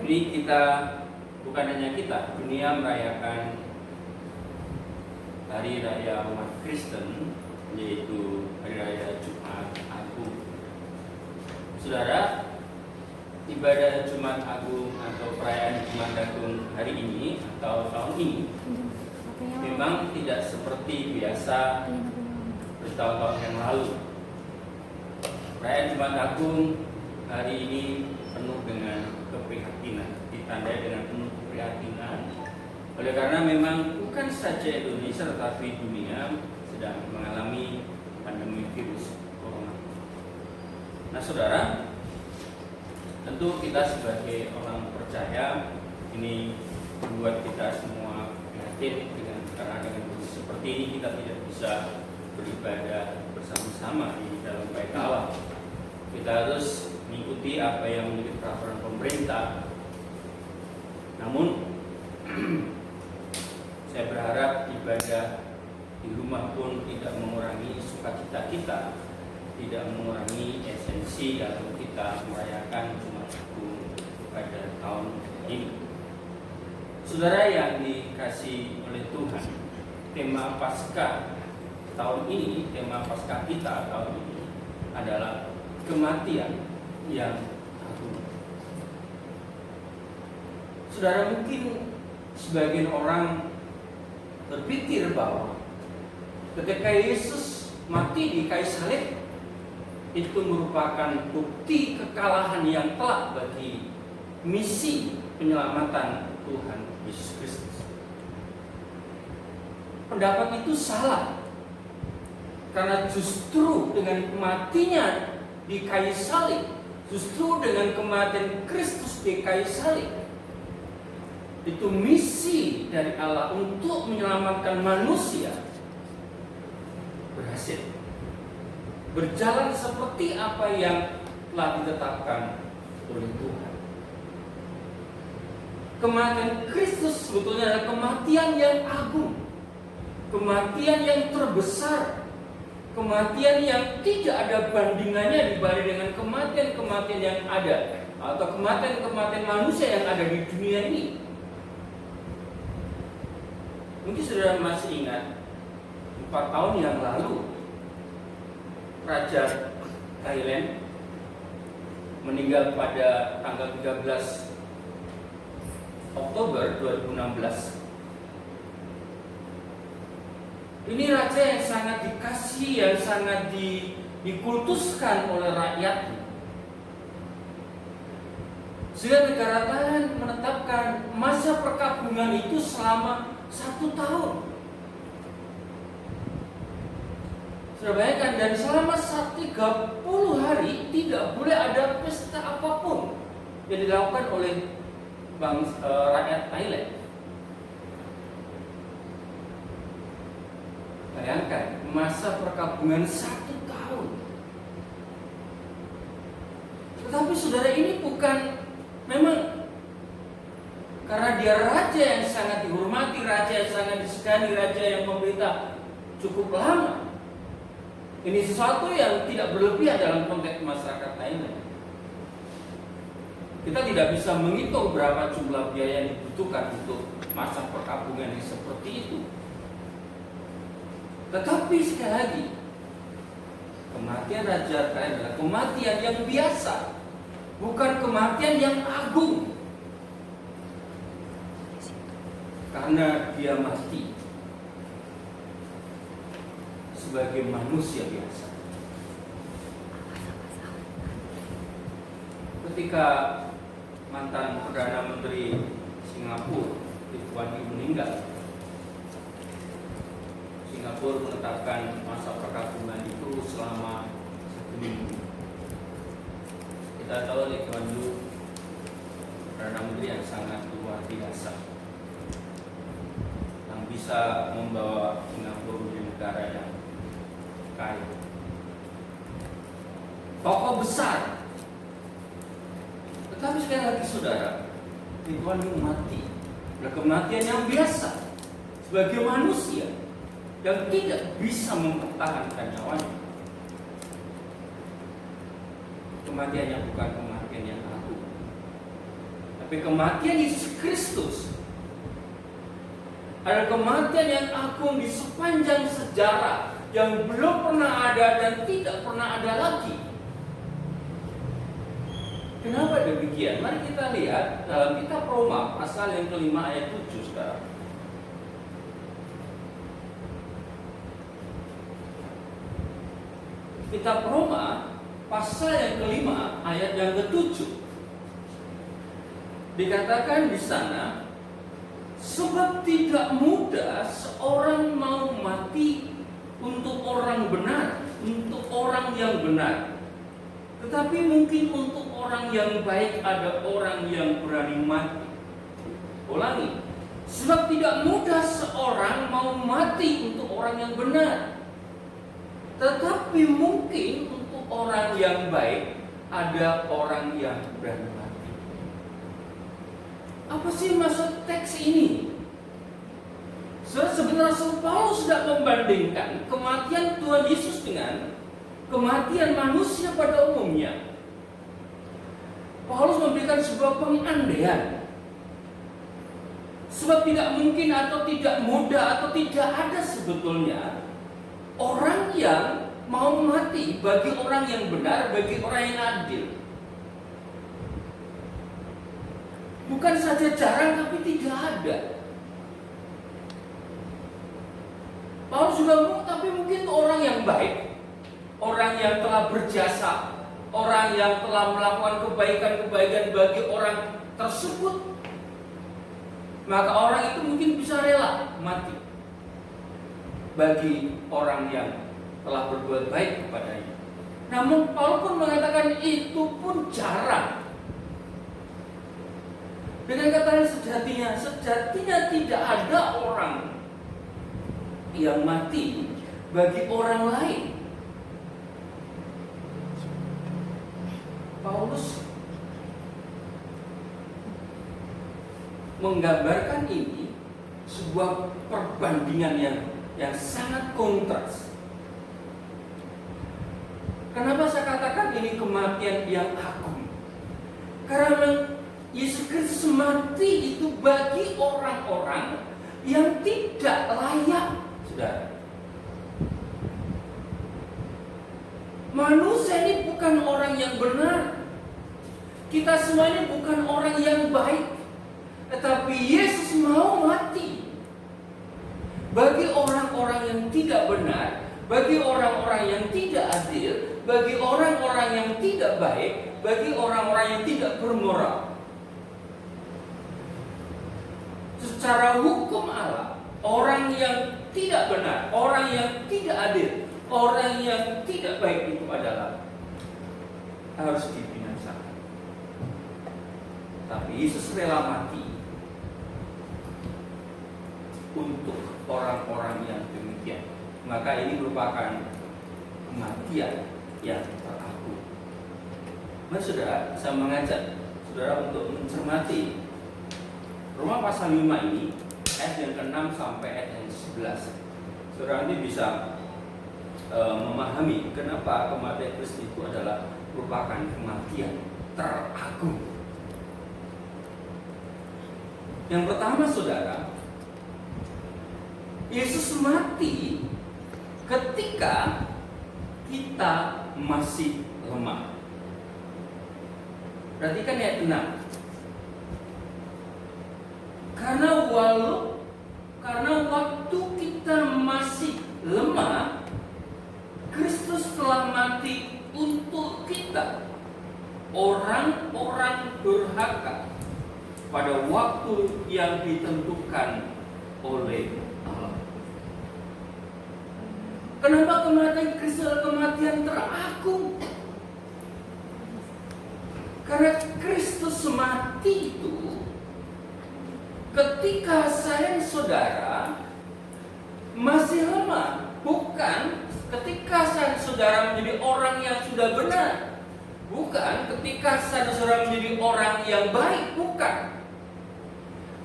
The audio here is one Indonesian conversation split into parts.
Ini bukan hanya kita, dunia merayakan hari raya umat Kristen, yaitu hari raya Jumat Agung. Saudara, ibadah Jumat Agung atau perayaan Jumat Agung hari ini atau tahun ini memang tidak seperti biasa bertahun-tahun yang lalu. Perayaan Jumat Agung hari ini penuh dengan keprihatinan, ditandai dengan penuh keprihatinan oleh karena memang bukan saja Indonesia tetapi dunia sedang mengalami pandemi virus corona. Nah saudara, tentu kita sebagai orang percaya ini membuat kita semua prihatin karena dengan kondisi seperti ini kita tidak bisa beribadah bersama-sama di dalam bait Allah. Kita harus mengikuti apa yang menjadi peraturan pemerintah. Namun saya berharap ibadah di rumah pun tidak mengurangi sukacita kita, tidak mengurangi esensi dalam kita merayakan Jumat Agung pada tahun ini. Saudara yang dikasihi oleh Tuhan, tema Paskah tahun ini, tema Paskah kita tahun ini adalah kematian yang agung. Saudara, mungkin sebagian orang berpikir bahwa ketika Yesus mati di kayu salib itu merupakan bukti kekalahan yang telak bagi misi penyelamatan Tuhan Yesus Kristus. Pendapat itu salah, karena justru dengan kematiannya di kayu salib, justru dengan kematian Kristus di kayu salib, itu misi dari Allah untuk menyelamatkan manusia berhasil berjalan seperti apa yang telah ditetapkan oleh Tuhan. Kematian Kristus sebetulnya adalah kematian yang agung, kematian yang terbesar, kematian yang tidak ada bandingannya dibanding dengan kematian-kematian yang ada atau kematian-kematian manusia yang ada di dunia ini. Mungkin saudara masih ingat 4 tahun yang lalu Raja Thailand meninggal pada tanggal 13 Oktober 2016. Ini raja yang sangat dikasihi, yang sangat dikultuskan oleh rakyat. Sehingga negara Thailand menetapkan masa perkabungan itu selama 1 tahun. Sudah bayangkan, dan selama 30 hari tidak boleh ada pesta apapun yang dilakukan oleh rakyat Thailand. Bayangkan masa perkabungan 1 tahun. Tetapi saudara, ini bukan memang karena dia raja yang sangat dihormati, raja yang sangat disegani, raja yang memerintah cukup lama. Ini sesuatu yang tidak berlebihan dalam konteks masyarakat Thailand. Kita tidak bisa menghitung berapa jumlah biaya yang dibutuhkan untuk masa perkabungan yang seperti itu. Tetapi sekali lagi, kematian Raja Thailand adalah kematian yang biasa, bukan kematian yang agung. Karena dia mati sebagai manusia biasa. Ketika mantan Perdana Menteri Singapura Lee Kuan Yew meninggal, Singapura menetapkan masa perkabungan itu selama 1 minggu. Kita tahu Lee Kuan Yew Perdana Menteri yang sangat luar biasa, yang bisa membawa Singapura menjadi negara yang kaya, tokoh besar. Tetapi sekali lagi saudara, Lee Kuan Yew mati adalah kematian yang biasa sebagai manusia yang tidak bisa mempertahankan nyawanya. Kematiannya bukan kematian yang agung, tapi Tapi kematian Yesus Kristus adalah kematian yang agung di sepanjang sejarah, yang belum pernah ada dan tidak pernah ada lagi. Kenapa demikian? Mari kita lihat dalam kitab Roma pasal yang kelima ayat 7 sekarang. Kitab Roma pasal yang kelima ayat yang ke-7. Dikatakan di sana, sebab tidak mudah seorang mau mati untuk orang benar, untuk orang yang benar. Tetapi mungkin untuk orang yang baik ada orang yang berani mati. Ulangi, sebab tidak mudah seorang mau mati untuk orang yang benar. Tetapi mungkin untuk orang yang baik ada orang yang berani mati. Apa sih maksud teks ini? Sebenarnya Paulus sudah membandingkan kematian Tuhan Yesus dengan kematian manusia pada umumnya. Paulus memberikan sebuah pengandaian. Sebab tidak mungkin atau tidak mudah atau tidak ada sebetulnya orang yang mau mati bagi orang yang benar, bagi orang yang adil. Bukan saja jarang, tapi tidak ada. Paulus juga mau, tapi mungkin orang yang baik, orang yang telah berjasa, orang yang telah melakukan kebaikan-kebaikan bagi orang tersebut, maka orang itu mungkin bisa rela mati bagi orang yang telah berbuat baik kepadanya. Namun Paulus pun mengatakan itu pun jarang. Dengan kata sejatinya tidak ada orang yang mati bagi orang lain. Paulus menggambarkan ini sebuah perbandingan yang sangat kontras. Kenapa saya katakan ini kematian yang agung? Karena Yesus Kristus mati itu bagi orang-orang yang tidak layak, saudara. Manusia ini bukan orang yang benar. Kita semua ini bukan orang yang baik. Tetapi Yesus mau mati bagi orang-orang yang tidak benar, bagi orang-orang yang tidak adil, bagi orang-orang yang tidak baik, bagi orang-orang yang tidak bermoral. Secara hukum Allah, orang yang tidak benar, orang yang tidak adil, orang yang tidak baik itu adalah harus dibinasakan. Tapi Yesus rela mati untuk orang-orang yang demikian. Maka ini merupakan kematian yang teragung. Mari saudara, saya mengajak saudara untuk mencermati Roma pasal 5 ini, ayat yang ke-6 sampai ayat yang ke-11. Saudara nanti bisa memahami kenapa kematian Kristus itu adalah merupakan kematian teragung. Yang pertama saudara, Yesus mati ketika kita masih lemah. Perhatikan ayat 6. Karena waktu kita masih lemah, Kristus telah mati untuk kita, orang-orang durhaka, pada waktu yang ditentukan oleh Allah. Kenapa kematian Kristus adalah kematian teragung? Karena Kristus mati itu ketika saya saudara masih lemah, bukan ketika saya saudara menjadi orang yang sudah benar, bukan ketika saya saudara menjadi orang yang baik, bukan.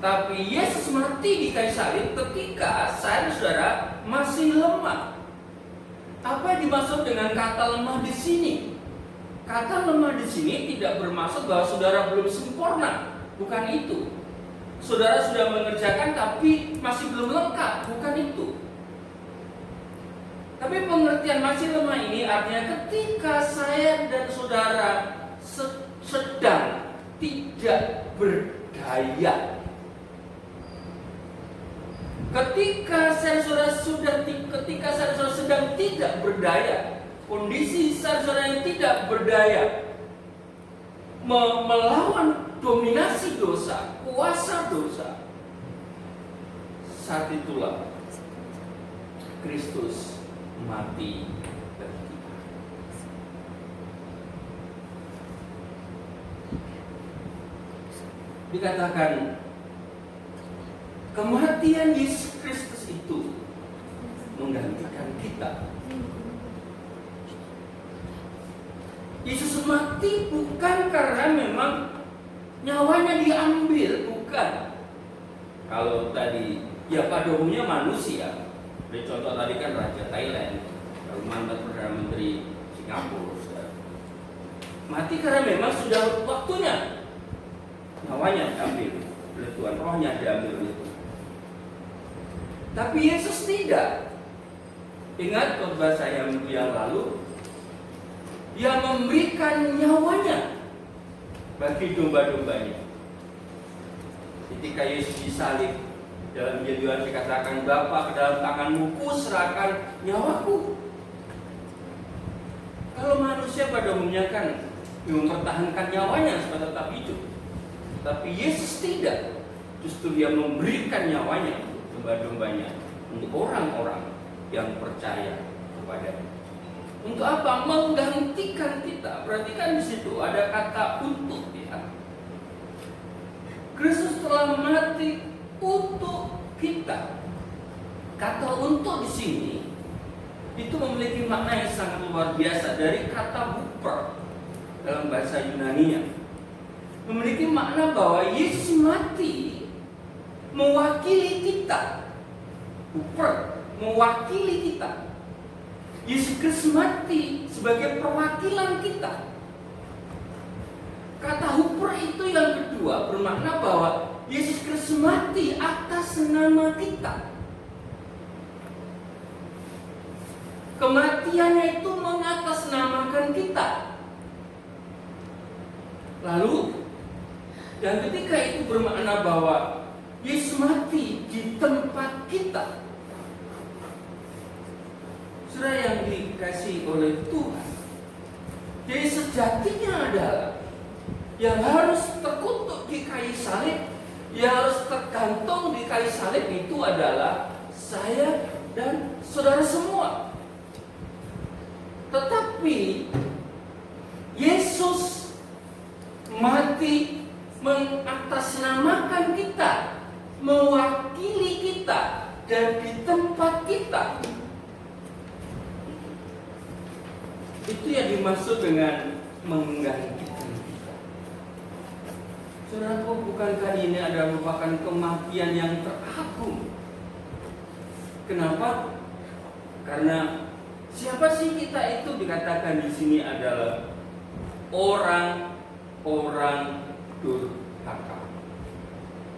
Tapi Yesus mati di kayu salib ketika saya saudara masih lemah. Apa yang dimaksud dengan kata lemah di sini? Kata lemah di sini tidak bermaksud bahwa saudara belum sempurna. Bukan itu. Saudara sudah mengerjakan tapi masih belum lengkap. Bukan itu. Tapi pengertian masih lemah ini artinya ketika saya dan saudara sedang tidak berdaya. Ketika saudara sedang tidak berdaya, kondisi saudara yang tidak berdaya melawan dominasi dosa, kuasa dosa, saat itulah Kristus mati bagi kita. Dikatakan kematian Yesus Kristus itu menggantikan kita. Yesus mati bukan karena memang nyawanya diambil, bukan. Kalau tadi ya pada umumnya manusia. Seperti contoh tadi kan Raja Thailand, lalu mantan Perdana Menteri Singapura, mati karena memang sudah waktunya. Nyawanya diambil oleh Tuhan, rohnya diambil oleh Tuhan. Tapi Yesus tidak. Ingat khotbah saya minggu yang lalu, Dia memberikan nyawanya bagi domba-dombanya. Ketika Yesus disalib, dalam Injil Yohanes dikatakan, Bapa, ke dalam tanganmu kuserahkan nyawaku. Kalau manusia pada umumnya kan mempertahankan nyawanya supaya tetap hidup. Tapi Yesus tidak. Justru Dia memberikan nyawanya untuk domba-dombanya, untuk orang-orang yang percaya kepada-Nya. Untuk apa? Menggantikan kita. Perhatikan di situ ada kata untuk, ya. Kristus telah mati untuk kita. Kata untuk di sini itu memiliki makna yang sangat luar biasa, dari kata huper dalam bahasa Yunani-nya. Memiliki makna bahwa Yesus mati mewakili kita. Huper mewakili kita. Yesus Kristus mati sebagai perwakilan kita. Kata huper itu yang kedua bermakna bahwa Yesus Kristus mati atas nama kita. Kematiannya itu mengatasnamakan kita. Lalu, dan ketika itu bermakna bahwa Yesus mati di tempat kita. Saudara yang dikasihi oleh Tuhan, jadi sejatinya adalah yang harus terkutuk di kayu salib, yang harus tergantung di kayu salib itu adalah saya dan saudara semua. Tetapi Yesus mati mengatasnamakan kita, mewakili kita, dan di tempat kita. Itu yang dimaksud dengan menggantikan kita. Saudaraku, bukankah ini adalah merupakan kematian yang teragung? Kenapa? Karena siapa sih kita itu dikatakan di sini adalah orang-orang durhaka.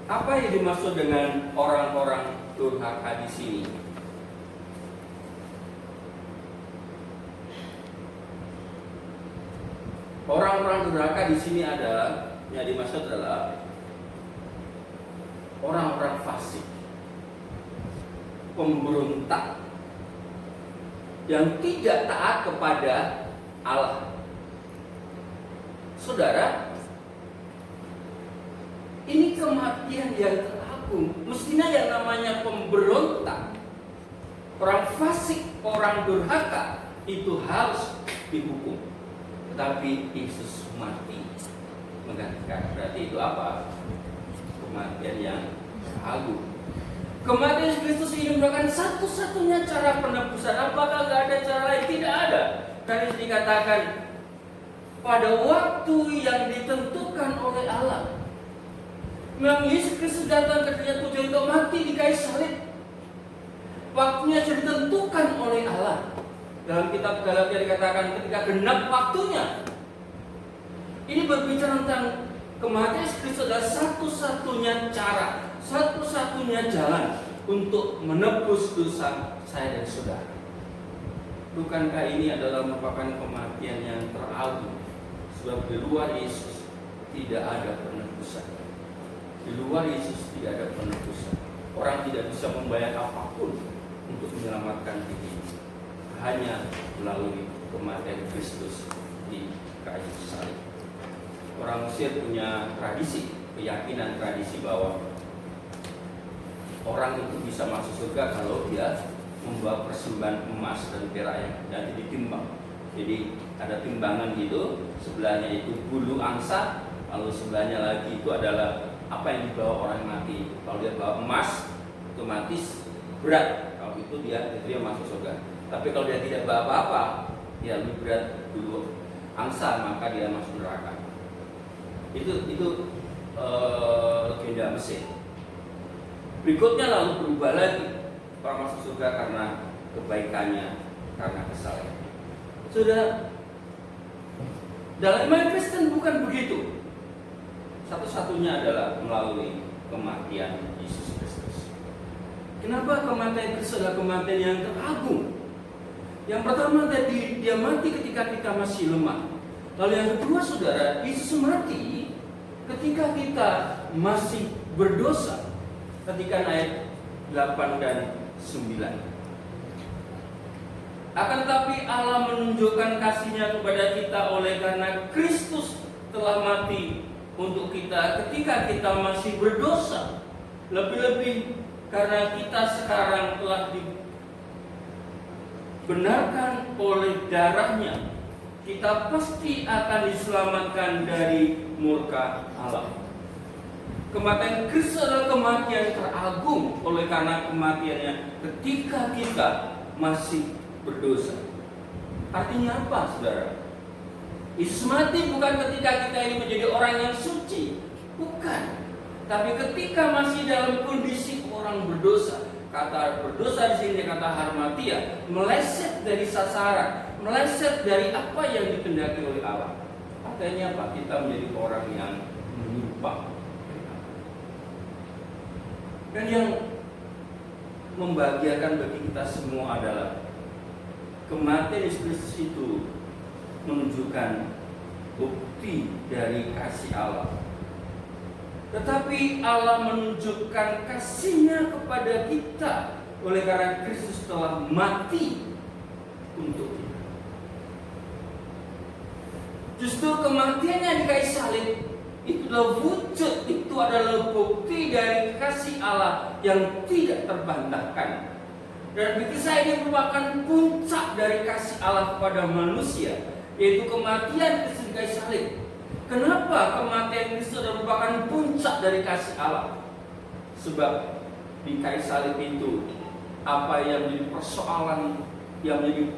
Apa yang dimaksud dengan orang-orang durhaka di sini? Orang-orang durhaka di sini adalah yang dimaksud adalah orang-orang fasik, pemberontak, yang tidak taat kepada Allah. Saudara, ini kematian yang teragung. Mestinya yang namanya pemberontak, orang fasik, orang durhaka itu harus dihukum. Tetapi Yesus mati menggantikan. Berarti itu apa? Kematian yang agung. Kematian Yesus Kristus ini merupakan satu-satunya cara penebusan. Apakah tidak ada cara lain? Tidak ada. Karena dikatakan pada waktu yang ditentukan oleh Allah. Memang Yesus Kristus datang ke dunia tujuan untuk mati di kayu salib. Waktunya sudah ditentukan oleh Allah. Dalam kitab Galatia dikatakan ketika genap waktunya. Ini berbicara tentang Kematian Yesus Kristus adalah satu-satunya cara, satu-satunya jalan untuk menebus dosa saya dan saudara. Bukankah ini adalah merupakan kematian yang teragung? Sebab di luar Yesus tidak ada penebusan. Di luar Yesus tidak ada penebusan. Orang tidak bisa membayar apapun untuk menyelamatkan diri, hanya melalui kematian Kristus di kayu salib. Orang Mesir punya tradisi, keyakinan tradisi bahwa orang itu bisa masuk surga kalau dia membawa persembahan emas dan perak yang nanti ditimbang. Jadi ada timbangan gitu, sebelahnya itu bulu angsa, lalu sebelahnya lagi itu adalah apa yang dibawa orang mati. Kalau dia bawa emas, otomatis berat. Kalau itu dia masuk surga. Tapi kalau dia tidak bawa apa-apa, dia lebih berat bulu angsa, maka dia masuk neraka. Itu legenda Mesir. Berikutnya lalu berubah lagi, orang masuk surga karena kebaikannya, karena kesalehan. Sudah, dalam iman Kristen bukan begitu. Satu-satunya adalah melalui kematian Yesus Kristus. Kenapa kematian Kristus adalah kematian yang teragung? Yang pertama tadi, dia mati ketika kita masih lemah. Lalu yang kedua, saudara, Yesus mati ketika kita masih berdosa. Ketika ayat 8 dan 9. Akan tetapi Allah menunjukkan kasih-Nya kepada kita oleh karena Kristus telah mati untuk kita ketika kita masih berdosa. Lebih-lebih karena kita sekarang telah dibenarkan oleh darah-Nya, kita pasti akan diselamatkan dari murka Allah. Kematian Kristus adalah kematian teragung oleh karena kematiannya ketika kita masih berdosa. Artinya apa, saudara? Yesus mati bukan ketika kita ini menjadi orang yang suci, bukan. Tapi ketika masih dalam kondisi orang berdosa. Kata berdosa di sini kata harmatia, meleset dari sasaran, meleset dari apa yang dikehendaki oleh Allah. Artinya apa? Kita menjadi orang yang menyimpang. Dan yang membahagiakan bagi kita semua adalah kematian Yesus Kristus itu menunjukkan bukti dari kasih Allah. Tetapi Allah menunjukkan kasih-Nya kepada kita oleh karena Kristus telah mati untuk kita. Justru kematiannya di kayu salib itulah wujud, itu adalah bukti dari kasih Allah yang tidak terbantahkan. Dan bagi saya ini merupakan puncak dari kasih Allah kepada manusia, yaitu kematian Kristus di kayu salib. Kenapa kematian Kristus merupakan puncak dari kasih Allah? Sebab di kayu salib itu apa yang menjadi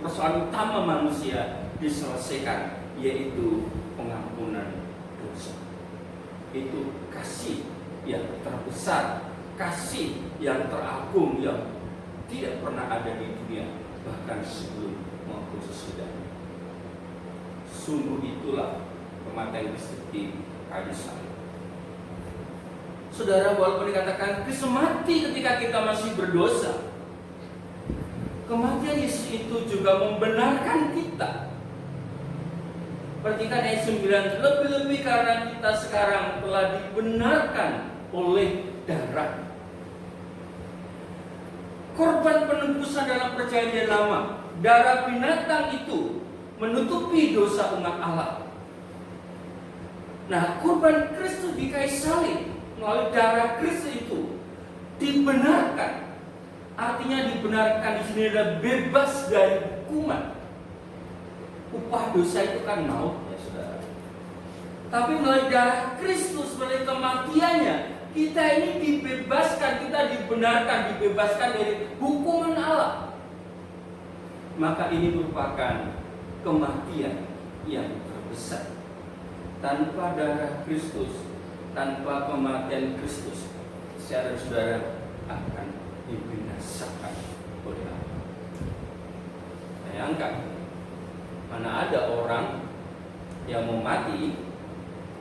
persoalan utama manusia diselesaikan, yaitu pengampunan dosa. Itu kasih yang terbesar, kasih yang teragung yang tidak pernah ada di dunia, bahkan sebelum maupun sesudah. Sungguh itulah kematian Kristus di kayu salib. Saudara, walaupun dikatakan Kristus mati ketika kita masih berdosa, kematian Yesus itu juga membenarkan kita. Perhatikan ayat 9, lebih-lebih karena kita sekarang telah dibenarkan oleh darah. Korban penebusan dalam perjanjian lama, darah binatang itu menutupi dosa umat Allah. Nah, korban Kristus di kayu salib melalui darah Kristus itu dibenarkan. Artinya dibenarkan di sini adalah bebas dari hukuman. Upah dosa itu kan maut, ya saudara. Tapi melalui darah Kristus, melalui kematiannya, kita ini dibebaskan, kita dibebaskan dari hukuman Allah. Maka ini merupakan kematian yang terbesar. Tanpa darah Kristus, tanpa kematian Kristus, saya dan saudara akan dibinasakan oleh Allah. Bayangkan, mana ada orang yang mau mati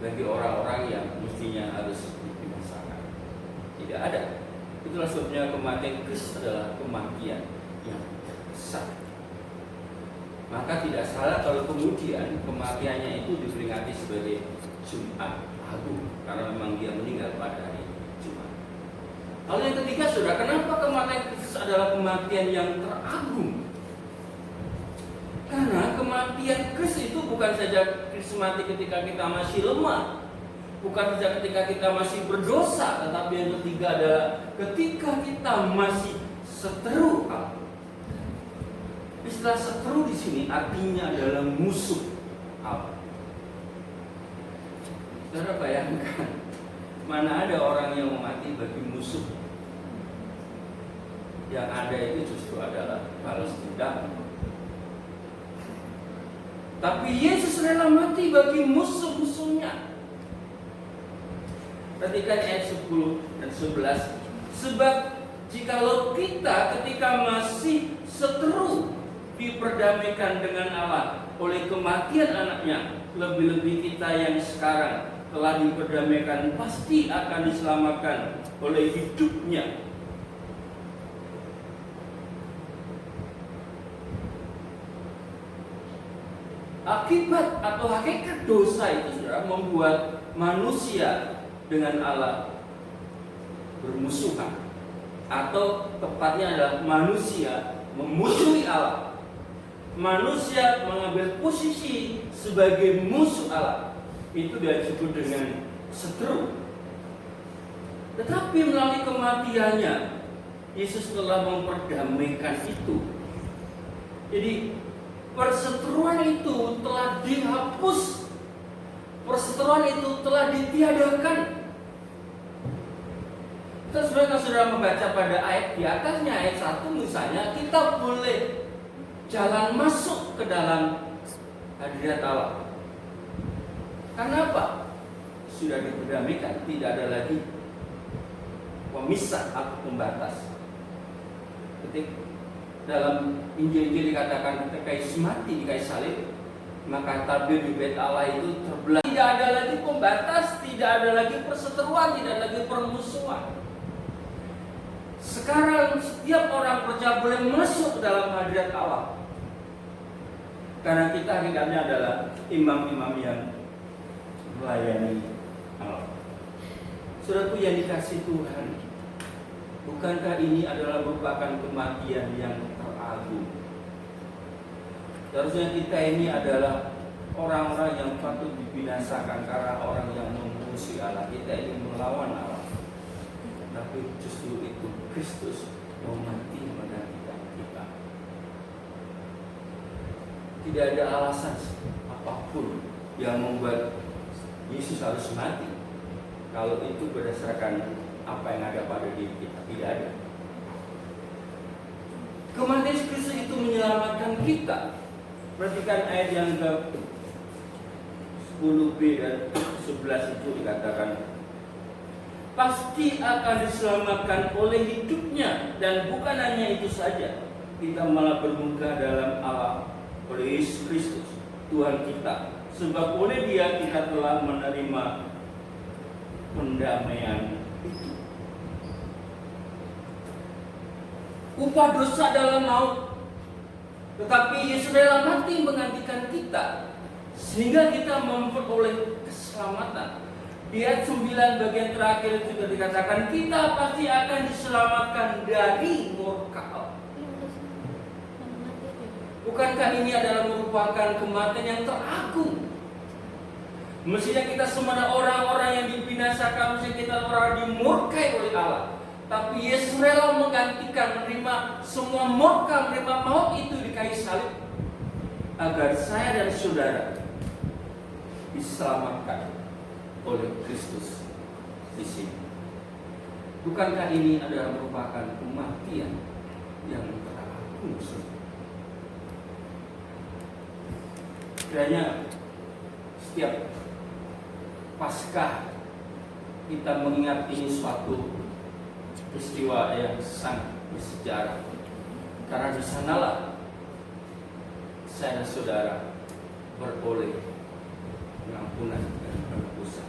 bagi orang-orang yang mestinya harus dibinasakan. Tidak ada. Itulah sebabnya kematian Kristus adalah kematian yang terbesar. Maka tidak salah kalau kemudian kematiannya itu diperingati sebagai Jumat Agung, karena memang dia meninggal pada hari Jumat. Lalu yang ketiga, saudara, kenapa kematian Kristus adalah kematian yang teragung? Karena kematian Kristus itu bukan saja Kristus mati ketika kita masih lemah, bukan saja ketika kita masih berdosa, tetapi yang ketiga adalah ketika kita masih seteru Allah. Istilah seteru di sini artinya adalah musuh Allah. Saudara bayangkan, mana ada orang yang mati bagi musuh? Yang ada itu justru adalah balas dendam. Tapi Yesus rela mati bagi musuh-musuhnya. Perhatikan ayat 10 dan 11. Sebab jikalau kita ketika masih seteru diperdamaikan dengan Allah oleh kematian anaknya, lebih-lebih kita yang sekarang telah diperdamaikan pasti akan diselamatkan oleh hidupnya. Akibat atau hakikat dosa itu, saudara, membuat manusia dengan Allah bermusuhan, atau tepatnya adalah manusia memusuhi Allah. Manusia mengambil posisi sebagai musuh Allah. Itu disebut dengan seteru. Tetapi melalui kematiannya, Yesus telah memperdamaikan itu. Jadi perseteruan itu telah dihapus. Perseteruan itu telah ditiadakan. Terus mereka sudah membaca pada ayat di atasnya, ayat 1 misalnya, kita boleh jalan masuk ke dalam hadirat Allah. Karena apa? Sudah diperdamaikan, tidak ada lagi pemisah atau pembatas. Ketika dalam Injil dikatakan ketika Yesus mati di kayu salib, maka tabir di bait Allah itu terbelah. Tidak ada lagi pembatas, tidak ada lagi perseteruan, tidak ada lagi permusuhan. Sekarang setiap orang percaya boleh masuk ke dalam hadirat Allah. Karena kita hakikatnya adalah imam-imam yang melayani Allah. Saudaraku yang dikasihi Tuhan, bukankah ini adalah merupakan kematian yang teragung? Seharusnya kita ini adalah orang-orang yang patut dibinasakan karena orang yang memusuhi Allah. Kita ini melawan Allah. Tapi justru itu Kristus mau mati menggantikan kita. Tidak ada alasan apapun yang membuat Yesus harus mati. Kalau itu berdasarkan apa yang ada pada diri kita, tidak ada. Kematian Kristus itu menyelamatkan kita. Perhatikan ayat yang ke 10b dan 11 itu dikatakan, pasti akan diselamatkan oleh hidupnya, dan bukan hanya itu saja, kita malah bermuka dalam Allah oleh Yesus Kristus Tuhan kita, sebab oleh Dia kita telah menerima pendamaian itu. Upah dosa adalah maut, tetapi Yesus rela mati menggantikan kita, sehingga kita memperoleh keselamatan. Di ayat 9 bagian terakhir juga dikatakan kita pasti akan diselamatkan dari murka Allah. Bukankah ini adalah merupakan kematian yang teragung? Mestinya kita semua orang-orang yang dibinasakan, mestinya kita orang dimurkai oleh Allah. Tapi Yesus rela menggantikan, menerima semua murka, menerima maut itu di kayu salib, agar saya dan saudara diselamatkan oleh Kristus di sini. Bukankah ini adalah merupakan kematian yang teragung? Kiranya setiap Paskah kita mengingat ini suatu peristiwa yang sangat bersejarah. Karena di sanalah saya dan saudara beroleh pengampunan dan penebusan.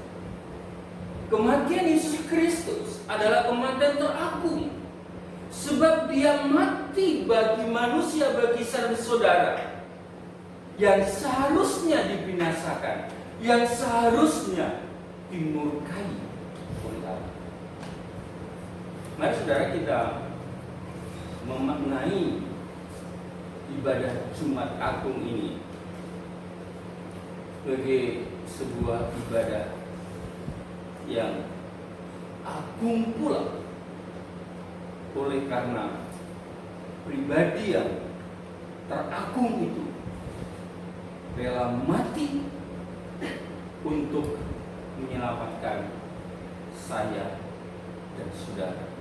kematian Yesus Kristus adalah kematian teragung. Sebab dia mati bagi manusia, bagi saudara yang seharusnya dibinasakan, yang seharusnya dimurkai oleh Allah. Mari saudara kita memaknai ibadah Jumat Agung ini sebagai sebuah ibadah yang agung pula, oleh karena pribadi yang teragung itu rela mati untuk menyelamatkan saya dan saudara.